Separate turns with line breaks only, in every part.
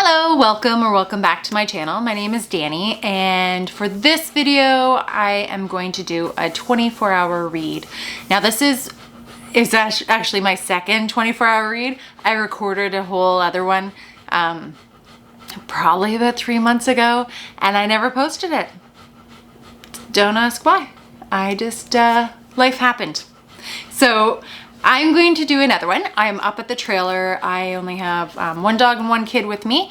Hello, welcome or welcome back to my channel. My name is Danny, and for this video I am going to do a 24-hour read. Now this is actually my second 24-hour read. I recorded a whole other one probably about 3 months ago, and I never posted it. Don't ask why. I just, life happened. So I'm going to do another one. I'm up at the trailer. I only have one dog and one kid with me,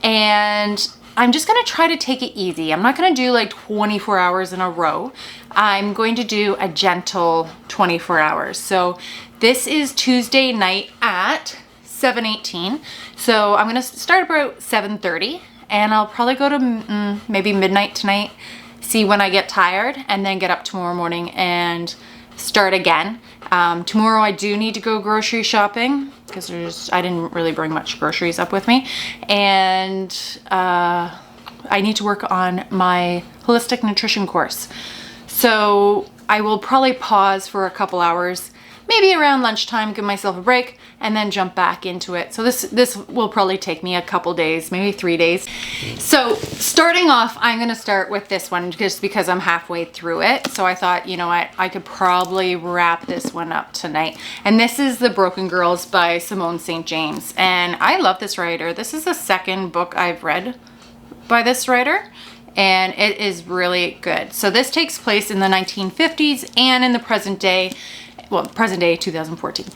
and I'm just gonna try to take it easy. I'm not gonna do like 24 hours in a row. I'm going to do a gentle 24 hours. So this is Tuesday night at 7:18. So I'm gonna start about 7:30, and I'll probably go to maybe midnight tonight, see when I get tired, and then get up tomorrow morning and start again. Tomorrow I do need to go grocery shopping because I didn't really bring much groceries up with me, and I need to work on my holistic nutrition course. So I will probably pause for a couple hours, maybe around lunchtime, give myself a break, and then jump back into it. So this will probably take me a couple days, maybe 3 days. So starting off, I'm gonna start with this one just because I'm halfway through it. So I thought, you know what, I could probably wrap this one up tonight. And this is The Broken Girls by Simone St. James. And I love this writer. This is the second book I've read by this writer, and it is really good. So this takes place in the 1950s and in the present day. Well, present day, 2014.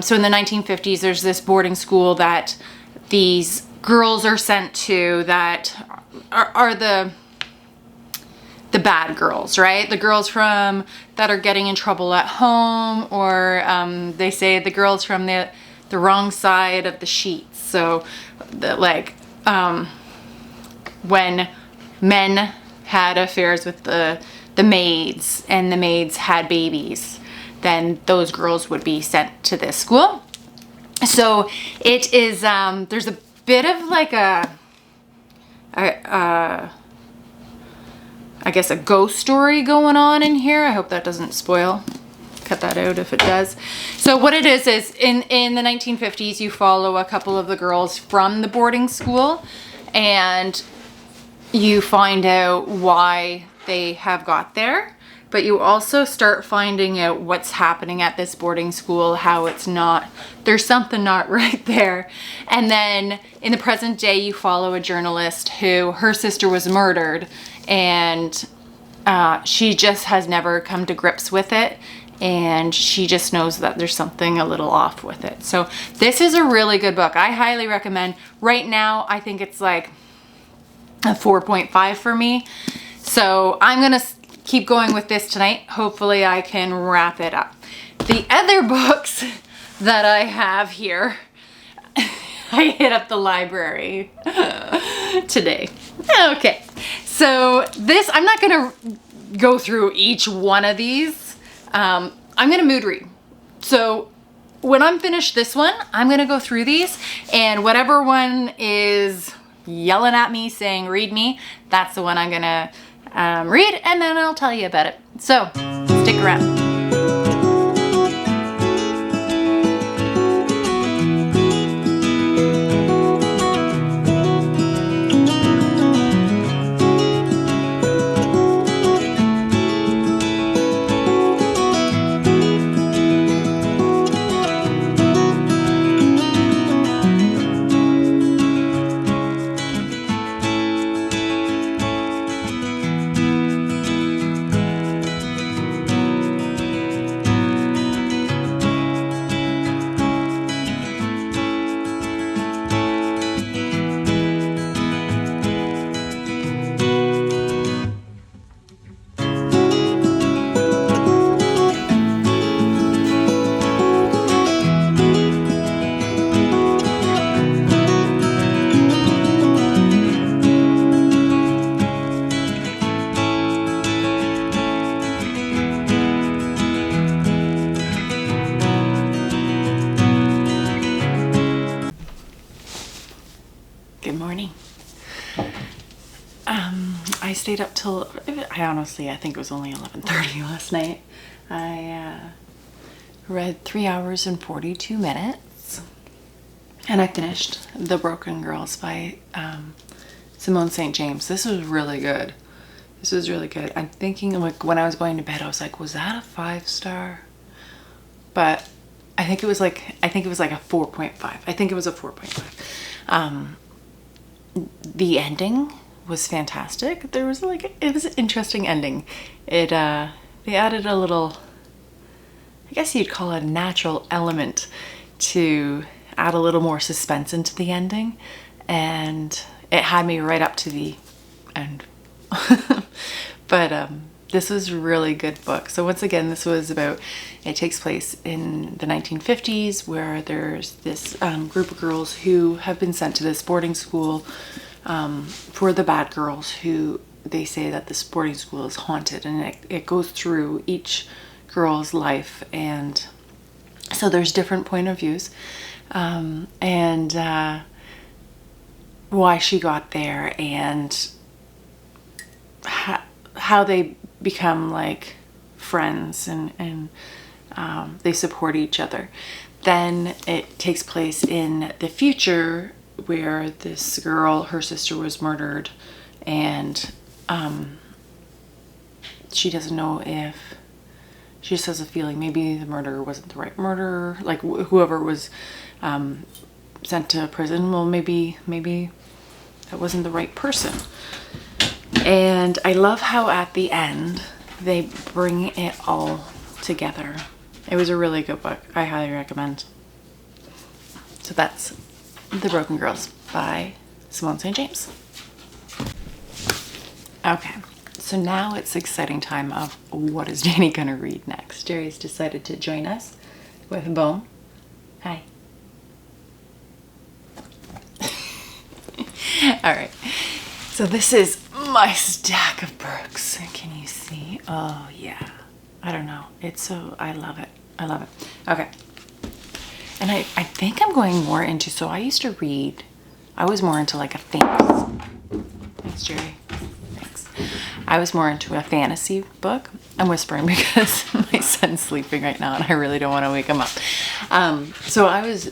So in the 1950s, there's this boarding school that these girls are sent to that are the bad girls, right? The girls that are getting in trouble at home, or they say the girls from the wrong side of the sheets. So when men had affairs with the maids, and the maids had babies, then those girls would be sent to this school. So it is, there's a bit of like I guess a ghost story going on in here. I hope that doesn't spoil. Cut that out if it does. So what it is in the 1950s, you follow a couple of the girls from the boarding school, and you find out why they have got there. But you also start finding out what's happening at this boarding school, how there's something not right there. And then in the present day, you follow a journalist her sister was murdered, and she just has never come to grips with it. And she just knows that there's something a little off with it. So this is a really good book. I highly recommend. Right now, I think it's like a 4.5 for me. So I'm gonna keep going with this tonight. Hopefully I can wrap it up. The other books that I have here, I hit up the library today. Okay, so I'm not gonna go through each one of these. I'm gonna mood read. So when I'm finished this one, I'm gonna go through these, and whatever one is yelling at me saying read me, that's the one I'm gonna read, and then I'll tell you about it. So stick around. Good morning. I stayed up till, I think it was only 11:30 last night. I read 3 hours and 42 minutes. And I finished The Broken Girls by Simone St. James. This was really good. This was really good. I'm thinking, like, when I was going to bed, I was like, was that a 5-star? But I think it was like a 4.5. I think it was a 4.5. The ending was fantastic. There was it was an interesting ending. They added a little, I guess you'd call it a natural element, to add a little more suspense into the ending, and it had me right up to the end. But this was a really good book. So once again, it takes place in the 1950s, where there's this group of girls who have been sent to this boarding school for the bad girls, who they say that this boarding school is haunted, and it goes through each girl's life, and so there's different point of views, and why she got there, and how they become like friends, and they support each other. Then it takes place in the future, where this girl, her sister was murdered, and she doesn't know if, she just has a feeling maybe the murderer wasn't the right murderer, like whoever was sent to prison, well, maybe that wasn't the right person. And I love how at the end they bring it all together. It was a really good book. I highly recommend. So that's The Broken Girls by Simone St. James. Okay, so now it's exciting time of what is Danny gonna read next. Jerry's decided to join us with a bone. Hi. All right, so this is my stack of books. Can you see? Oh yeah, I don't know. I love it. I love it. Okay. And I think I'm going more into, so I used to read, I was more into like a thanks Jerry, thanks. I was more into a fantasy book. I'm whispering because my son's sleeping right now and I really don't want to wake him up. So I was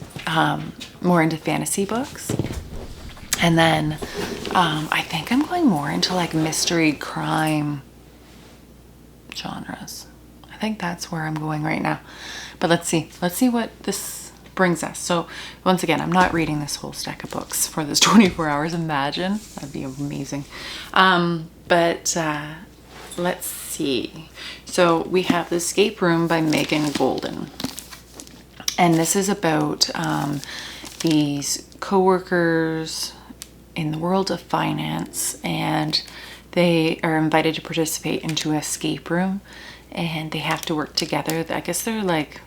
more into fantasy books. And then I think I'm going more into like mystery crime genres. I think that's where I'm going right now. But let's see what this brings us. So once again, I'm not reading this whole stack of books for this 24 hours. Imagine, that'd be amazing. But let's see. So we have The Escape Room by Megan Golden. And this is about these co-workers in the world of finance, and they are invited to participate into an escape room, and they have to work together. I guess they're like,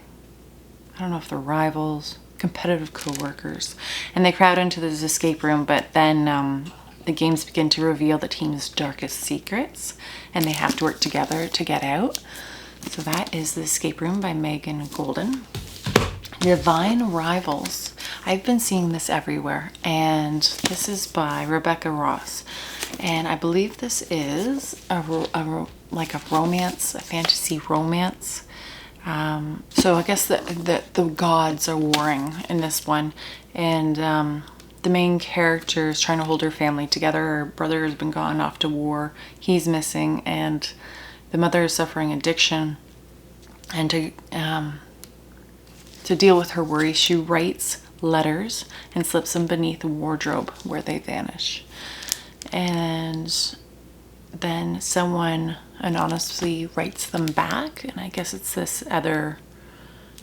I don't know if they're rivals, competitive co-workers, and they crowd into this escape room, but then the games begin to reveal the team's darkest secrets, and they have to work together to get out. So that is The Escape Room by Megan Golden. Divine Rivals. I've been seeing this everywhere, and this is by Rebecca Ross, and I believe this is like a romance, a fantasy romance. So I guess the gods are warring in this one, and the main character is trying to hold her family together. Her brother has been gone off to war, he's missing, and the mother is suffering addiction. And to deal with her worries, she writes letters and slips them beneath a wardrobe where they vanish. And then someone anonymously writes them back, and I guess it's this other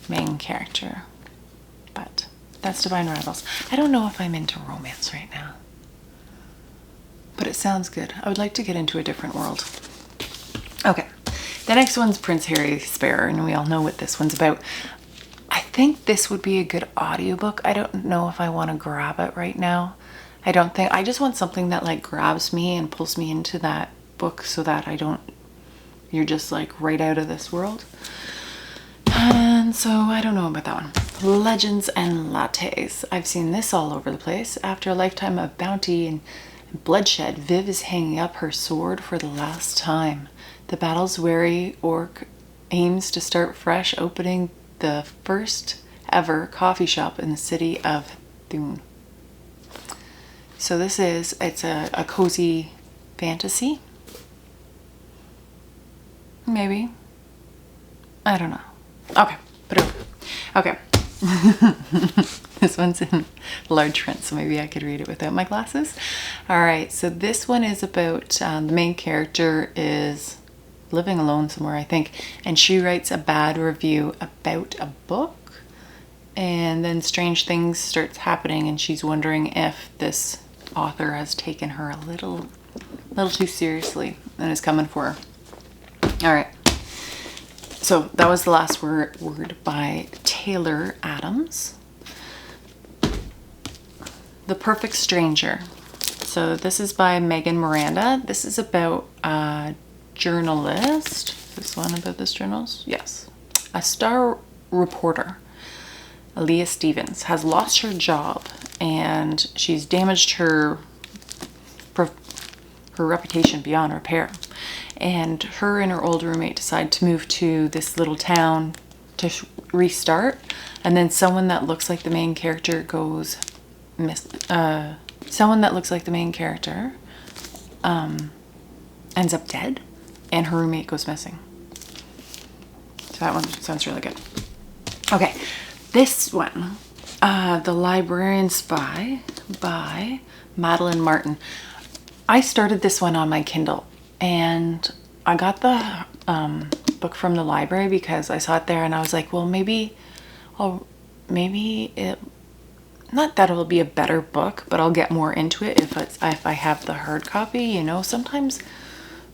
main character. But that's Divine Rivals. I don't know if I'm into romance right now, but it sounds good. I would like to get into a different world. Okay, the next one's Prince Harry Spare, and we all know what this one's about. I think this would be a good audiobook. I don't know if I want to grab it right now. I just want something that like grabs me and pulls me into that book, so that you're just like right out of this world. And so I don't know about that one. Legends and Lattes. I've seen this all over the place. After a lifetime of bounty and bloodshed, Viv is hanging up her sword for the last time. The battle's weary orc aims to start fresh, opening the first ever coffee shop in the city of Thune. So it's a cozy fantasy. Maybe. I don't know. Okay, put it over. Okay. This one's in large print, so maybe I could read it without my glasses. All right, so this one is about the main character is living alone somewhere, I think, and she writes a bad review about a book, and then strange things starts happening, and she's wondering if this author has taken her a little too seriously and is coming for her. All right. So that was the last word by Taylor Adams. The Perfect Stranger. So this is by Megan Miranda. This is about a journalist. Is this one about this journalist? Yes. A star reporter, Aaliyah Stevens, has lost her job and she's damaged her reputation beyond repair. And her and her old roommate decide to move to this little town to restart. And then someone that looks like the main character goes someone that looks like the main character ends up dead, and her roommate goes missing. So that one sounds really good. Okay, this one, The Librarian Spy by Madeline Martin. I started this one on my Kindle, and I got the book from the library because I saw it there, and I was like, well, maybe it, not that it'll be a better book, but I'll get more into it if I have the hard copy. You know, sometimes,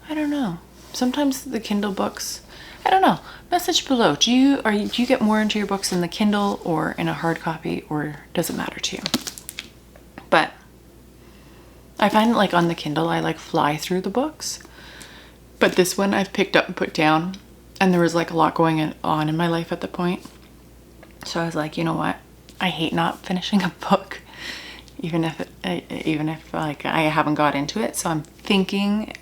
I don't know, sometimes the Kindle books, I don't know. Message below. Do you get more into your books in the Kindle or in a hard copy, or does it matter to you? But I find like on the Kindle, I like fly through the books. But this one I've picked up and put down, and there was like a lot going on in my life at the point. So I was like, you know what? I hate not finishing a book, even if like I haven't got into it. So I'm thinking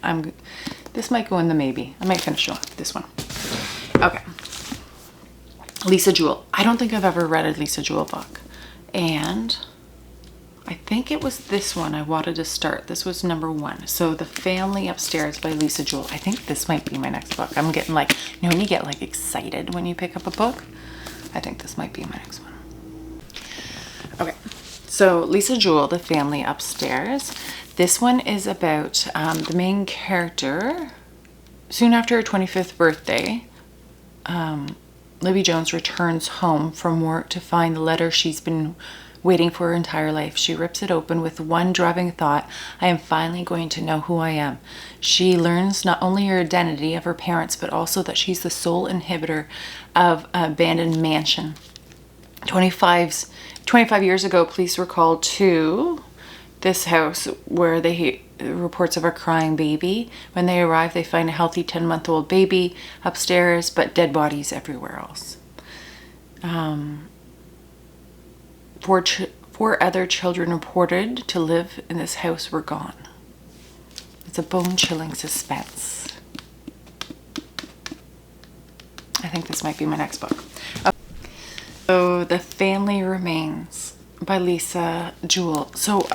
this might go in the maybe. I might finish this one. Okay. Lisa Jewell. I don't think I've ever read a Lisa Jewell book, and I think it was this one I wanted to start. This was number 1. So The Family Upstairs by Lisa Jewell. I think this might be my next book. I'm getting like, you know when you get like excited when you pick up a book? I think this might be my next one. Okay, so Lisa Jewell, The Family Upstairs. This one is about the main character. Soon after her 25th birthday, Libby Jones returns home from work to find the letter she's been waiting for her entire life. She rips it open with one driving thought: I am finally going to know who I am. She learns not only her identity of her parents, but also that she's the sole inhabitor of an abandoned mansion. 25 years ago, police were called to this house where they hear reports of a crying baby. When they arrive, they find a healthy 10-month-old baby upstairs, but dead bodies everywhere else. 4 other children reported to live in this house were gone. It's a bone-chilling suspense. I think this might be my next book. So The Family Remains by Lisa Jewell. So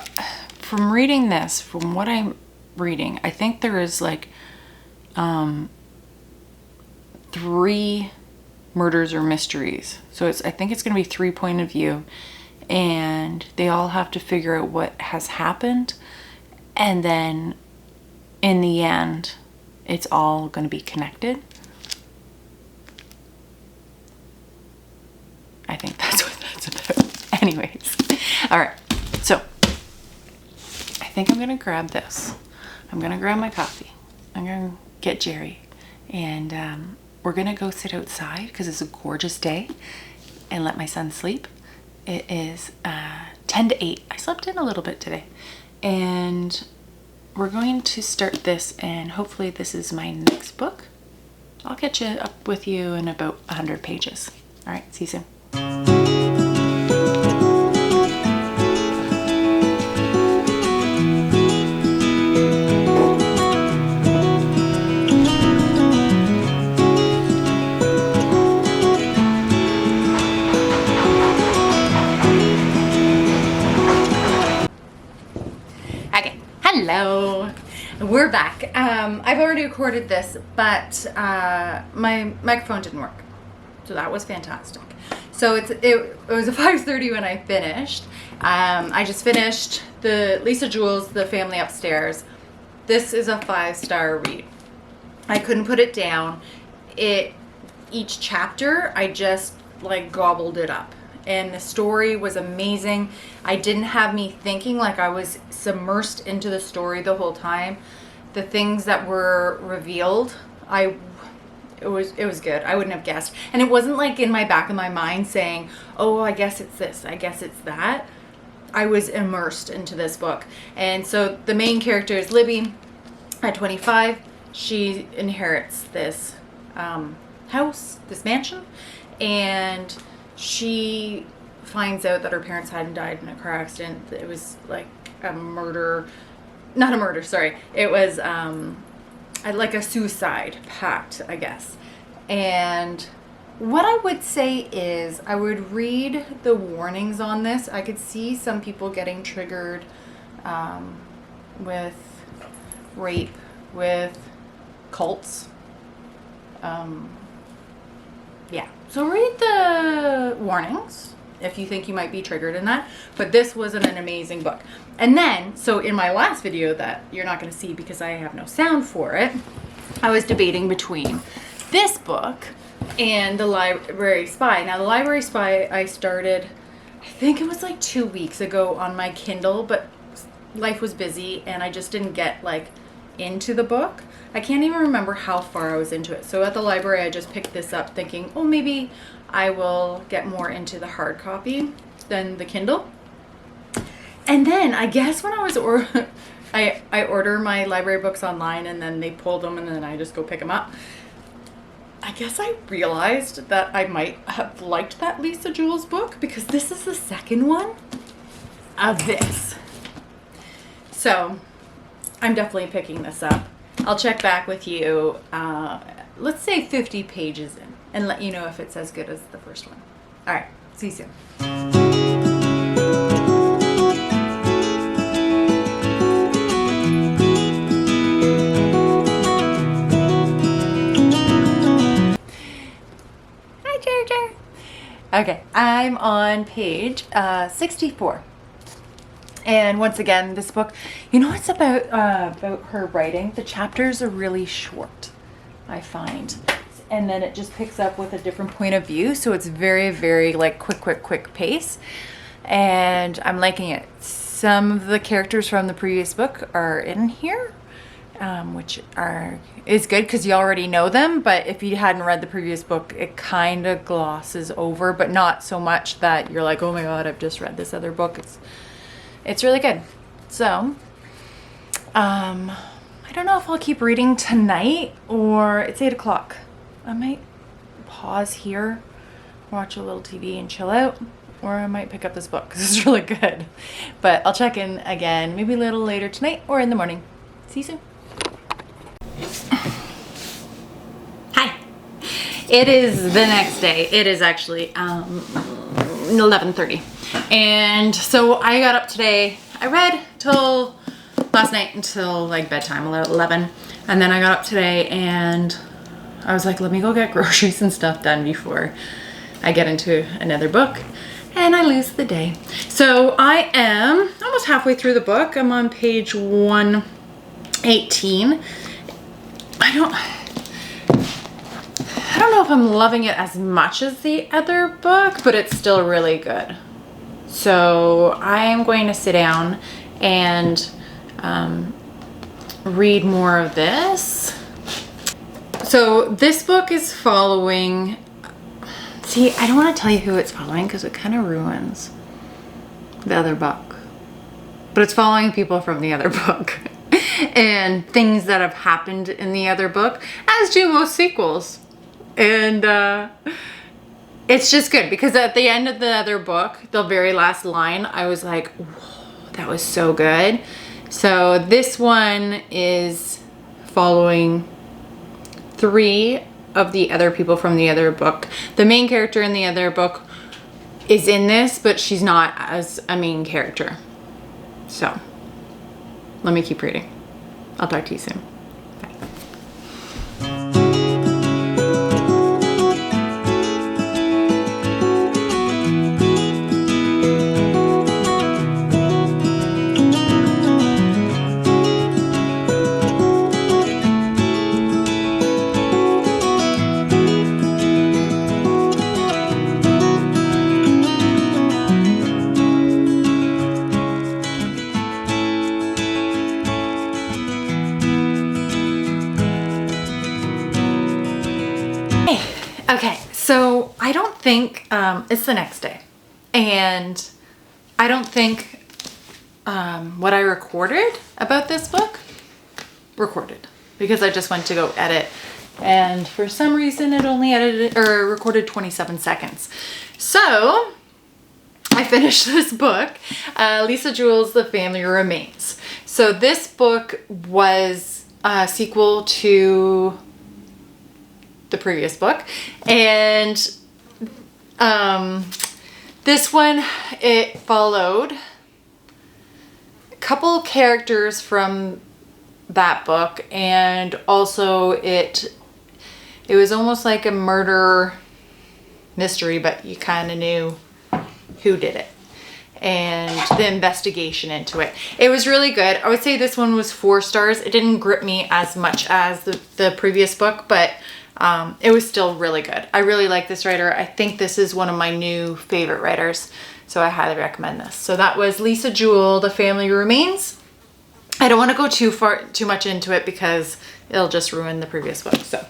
from reading this, from what I'm reading, I think there is like 3 murders or mysteries. So I think it's going to be 3 point of view, and they all have to figure out what has happened, and then in the end it's all going to be connected. I think that's what that's about. Anyways, all right, so I think I'm gonna grab this. I'm gonna grab my coffee. I'm gonna get Jerry, and we're gonna go sit outside because it's a gorgeous day, and let my son sleep. It is 10 to 8. I slept in a little bit today, and we're going to start this, and hopefully this is my next book. I'll catch up with you in about 100 pages. All right, see you soon. Hello, we're back. I've already recorded this, but my microphone didn't work, so that was fantastic. So it was a 5:30 when I finished. I just finished the Lisa Jewell's The Family Upstairs. This is a 5-star read. I couldn't put it down. Each chapter, I just like gobbled it up. And the story was amazing. I didn't have me thinking, like I was submersed into the story the whole time. The things that were revealed, it was good. I wouldn't have guessed. And it wasn't like in my back of my mind saying, oh, I guess it's this, I guess it's that. I was immersed into this book. And so the main character is Libby. At 25, she inherits this house, this mansion, and she finds out that her parents hadn't died in a car accident. It was like a murder, not a murder, sorry. It was like a suicide pact, I guess. And what I would say is I would read the warnings on this. I could see some people getting triggered with rape, with cults. Yeah, so read the warnings if you think you might be triggered in that. But this was an amazing book. And then, so in my last video that you're not going to see because I have no sound for it, I was debating between this book and The Library Spy. Now, The Library Spy I started, I think it was like 2 weeks ago on my Kindle, but life was busy and I just didn't get like into the book. I can't even remember how far I was into it. So at the library, I just picked this up thinking, oh, maybe I will get more into the hard copy than the Kindle. And then I guess when I was, I order my library books online and then they pull them and then I just go pick them up. I guess I realized that I might have liked that Lisa Jewell's book because this is the second one of this. So I'm definitely picking this up. I'll check back with you, let's say 50 pages in, and let you know if it's as good as the first one. All right, see you soon. Hi, Ginger. Okay, I'm on page 64. And once again, this book, you know, it's about her writing. The chapters are really short, I find. And then it just picks up with a different point of view. So it's very, very like quick pace. And I'm liking it. Some of the characters from the previous book are in here, which is good because you already know them. But if you hadn't read the previous book, it kind of glosses over, but not so much that you're like, oh my God, I've just read this other book. It's really good. So, I don't know if I'll keep reading tonight or it's 8 o'clock. I might pause here, watch a little TV and chill out, or I might pick up this book because it's really good. But I'll check in again, maybe a little later tonight or in the morning. See you soon. Hi. It is the next day. It is actually 11:30. And so I got up today, I read till last night until like bedtime, 11. And then I got up today and I was like, let me go get groceries and stuff done before I get into another book. And I lose the day. So I am almost halfway through the book. I'm on page 118. I don't know if I'm loving it as much as the other book, but it's still really good. So I am going to sit down and read more of this. So this book is following, see, I don't want to tell you who it's following because it kind of ruins the other book. But it's following people from the other book and things that have happened in the other book, as do most sequels. And it's just good because at the end of the other book, the very last line, I was like, whoa, that was so good. So this one is following 3 of the other people from the other book. The main character in the other book is in this, but she's not as a main character. So let me keep reading. I'll talk to you soon. Bye. Okay, so I don't think, it's the next day, and I don't think what I recorded about this book recorded, because I just went to go edit, and for some reason it only edited or recorded 27 seconds. So I finished this book, Lisa Jewell's The Family Remains. So this book was a sequel to the previous book, and this one, it followed a couple characters from that book, and also it was almost like a murder mystery, but you kind of knew who did it and the investigation into it. It was really good. I would say this one was 4 stars. It didn't grip me as much as the previous book, but it was still really good. I really like this writer. I think this is one of my new favorite writers, so I highly recommend this. So that was Lisa Jewell, The Family Remains. I don't want to go too much into it because it'll just ruin the previous book. So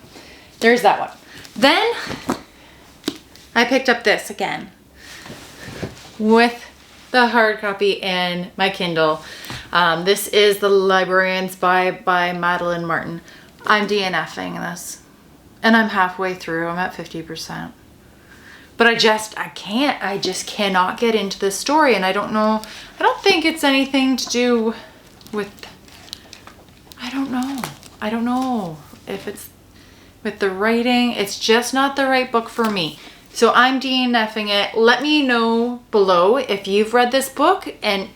there's that one. Then I picked up this again with the hard copy and my Kindle. This is The Librarians by Madeline Martin. I'm DNFing this. And I'm halfway through. I'm at 50%. But I just cannot get into this story. And I don't know. I don't think it's anything to do with, I don't know if it's with the writing. It's just not the right book for me. So I'm DNFing it. Let me know below if you've read this book and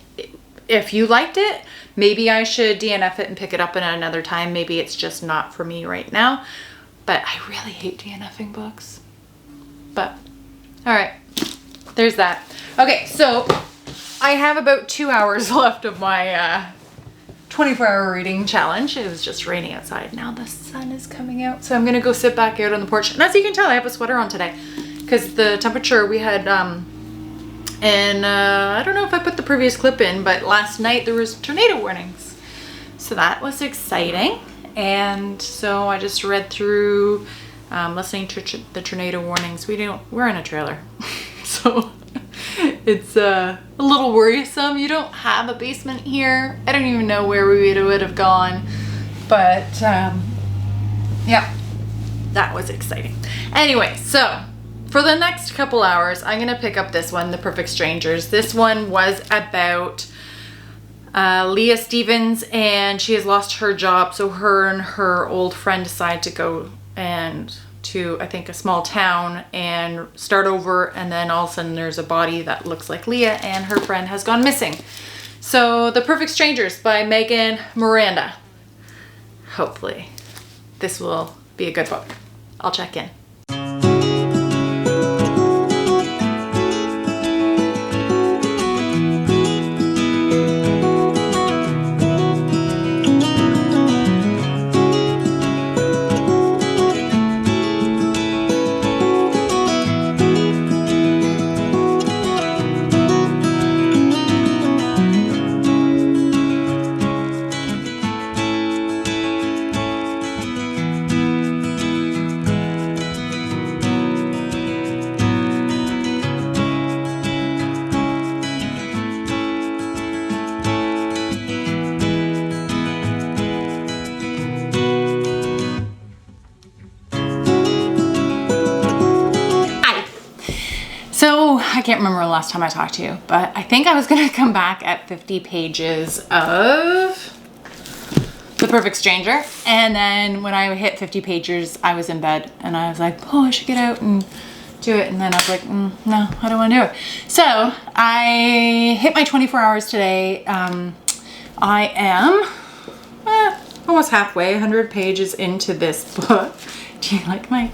if you liked it. Maybe I should DNF it and pick it up at another time. Maybe it's just not for me right now. But I really hate DNFing books. But, all right, there's that. Okay, so I have about 2 hours left of my 24-hour reading challenge. It was just raining outside. Now the sun is coming out. So I'm going to go sit back out on the porch. And as you can tell, I have a sweater on today because the temperature we had, and I don't know if I put the previous clip in, but last night there was tornado warnings. So that was exciting. And so I just read through, listening to the tornado warnings. We're in a trailer. So it's a little worrisome. You don't have a basement here. I don't even know where we would have gone. But yeah, that was exciting. Anyway, so for the next couple hours, I'm gonna pick up this one, The Perfect Strangers. This one was about Leah Stevens, and she has lost her job, so her and her old friend decide to go to I think a small town and start over, and then all of a sudden there's a body that looks like Leah and her friend has gone missing. So The Perfect Strangers by Megan Miranda. Hopefully this will be a good book. I'll check in. I can't remember the last time I talked to you, but I think I was gonna come back at 50 pages of The Perfect Stranger. And then when I hit 50 pages, I was in bed and I was like, oh, I should get out and do it. And then I was like, no, I don't wanna do it. So I hit my 24 hours today. I am almost halfway, 100 pages into this book. Do you like my,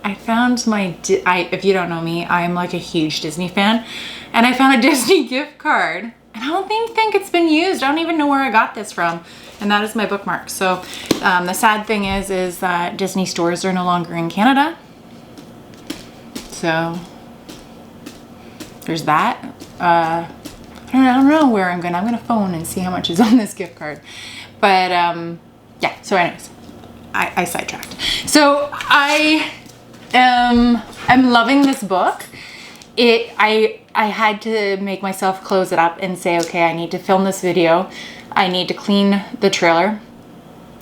I found my, if you don't know me, I'm like a huge Disney fan, and I found a Disney gift card, and I don't even think it's been used. I don't even know where I got this from, and that is my bookmark. So the sad thing is that Disney stores are no longer in Canada. So there's that. I don't know where I'm gonna phone and see how much is on this gift card. But yeah, so anyways, I sidetracked. So I'm loving this book. I had to make myself close it up and say, okay, I need to film this video. I need to clean the trailer,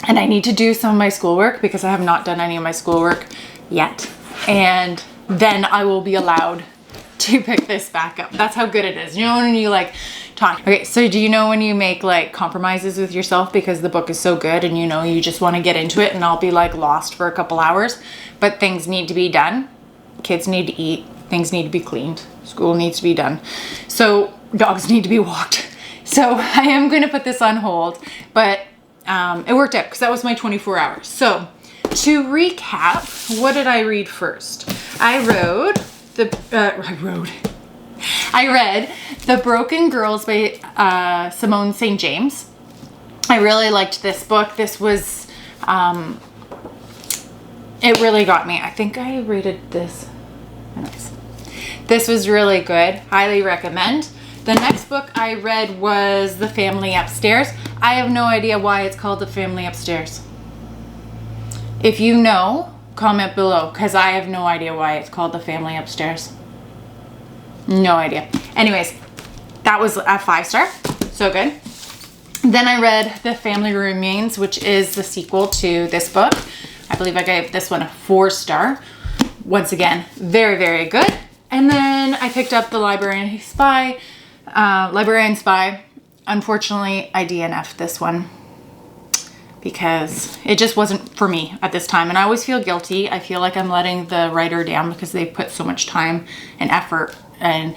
and I need to do some of my schoolwork because I have not done any of my schoolwork yet. And then I will be allowed to pick this back up. That's how good it is. You know, when you like talk. Okay, so do you know when you make like compromises with yourself because the book is so good and you know you just want to get into it, and I'll be like lost for a couple hours, but things need to be done. Kids need to eat. Things need to be cleaned. School needs to be done. So dogs need to be walked. So I am going to put this on hold, but it worked out because that was my 24 hours. So to recap, what did I read first? I read The Broken Girls by Simone St. James. I really liked this book. This was, it really got me. I think I rated this. Anyways, this was really good. Highly recommend. The next book I read was The Family Upstairs. I have no idea why it's called The Family Upstairs. If you know, comment below, because I have no idea why it's called The Family Upstairs. No idea. Anyways, that was a 5-star. So good. Then I read The Family Remains, which is the sequel to this book. I believe I gave this one a 4-star. Once again, very, very good. And then I picked up The Librarian Spy. Unfortunately, I DNF'd this one because it just wasn't for me at this time. And I always feel guilty. I feel like I'm letting the writer down because they put so much time and effort and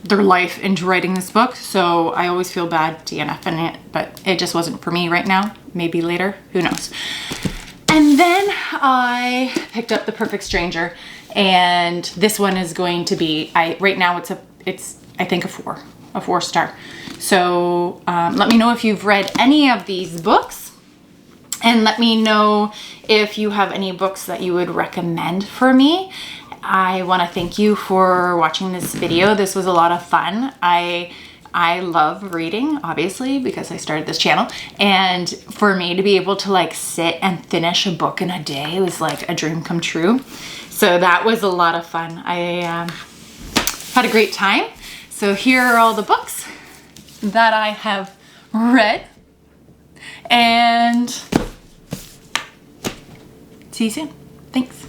their life into writing this book. So I always feel bad DNFing it, but it just wasn't for me right now. Maybe later, who knows. And then I picked up The Perfect Stranger, and this one is going to be, right now it's I think a 4-star. So let me know if you've read any of these books, and let me know if you have any books that you would recommend for me. I want to thank you for watching this video. This was a lot of fun. I love reading, obviously, because I started this channel, and for me to be able to like sit and finish a book in a day was like a dream come true. So that was a lot of fun. I had a great time. So here are all the books that I have read, and see you soon. Thanks.